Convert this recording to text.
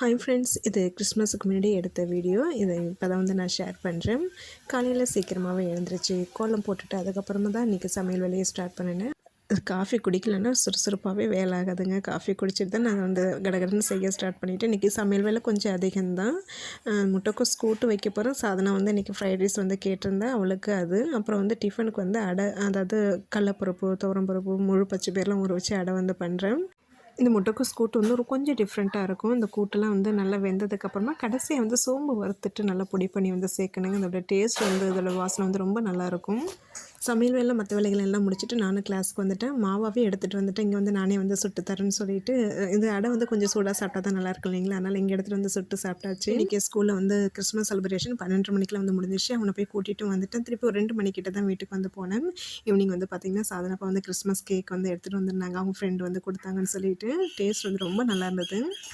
Hi friends, இது கிறிஸ்மஸுக்கு முன்னாடி எடுத்த வீடியோ. இதை இப்போ தான் நான் ஷேர் பண்ணுறேன். காலையில் சீக்கிரமாகவே எழுந்திரிச்சு கோலம் போட்டுட்டு அதுக்கப்புறமா தான் இன்றைக்கி சமையல் வேலையை ஸ்டார்ட் பண்ணினேன். காஃபி குடிக்கலன்னா சுறுசுறுப்பாகவே வேலை ஆகாதுங்க. காஃபி குடிச்சிட்டு தான் நான் கடகடன்னு செய்ய ஸ்டார்ட் பண்ணிவிட்டு இன்றைக்கி சமையல் வேலை கொஞ்சம் அதிகம்தான். முட்டைக்கோஸ் கூட்டு வைக்க போகிறேன். சாதனை இன்றைக்கி ஃப்ரைட் ரைஸ் கேட்டிருந்தேன், அவளுக்கு அது. அப்புறம் டிஃபனுக்கு அடை, அதாவது கடலப்பருப்பு, துவரம்பருப்பு, முழு பச்சை பயிரெலாம் ஊற வச்சு அடை பண்ணுறேன். இந்த முட்டைக்கோஸ் கூட்டு ஒரு கொஞ்சம் டிஃப்ரெண்ட்டாக இருக்கும். இந்த கூட்டெல்லாம் நல்லா வெந்ததுக்கப்புறமா கடைசியாக சோம்பு வறுத்துட்டு நல்லா பொடி பண்ணி சேர்க்கணுங்க. அதோட டேஸ்ட் இதோட வாசனை ரொம்ப நல்லாயிருக்கும். சமையல் வேலை மற்ற வேலைகள் எல்லாம் முடிச்சுட்டு நானும் கிளாஸ்க்கு வந்துட்டேன். மாவாகவே எடுத்துகிட்டு வந்துட்டேன். இங்கே நானே சுட்டு தரேன்னு சொல்லிட்டு, இந்த அடை கொஞ்சம் சூடாக சாப்பிட்டா தான் நல்லாயிருக்கும் இல்லைங்களா? அதனால் இங்கே எடுத்துகிட்டு சுட்டு சாப்பிட்டாச்சு. இன்றைக்கி ஸ்கூலில் கிறிஸ்மஸ் செலிப்ரேஷன் 12:30 மணிக்கெலாம் முடிஞ்சிச்சு. அவனை போய் கூட்டிகிட்டு வந்துட்டேன். திருப்பி ஒரு 2 மணிக்கிட்ட தான் வீட்டுக்கு போனேன். ஈவினிங் பார்த்திங்கன்னா சாதனப்பா கிறிஸ்மஸ் கேக் எடுத்துகிட்டு வந்திருந்தாங்க. அவங்க ஃப்ரெண்டு கொடுத்தாங்கன்னு சொல்லிட்டு டேஸ்ட் ரொம்ப நல்லா இருந்தது.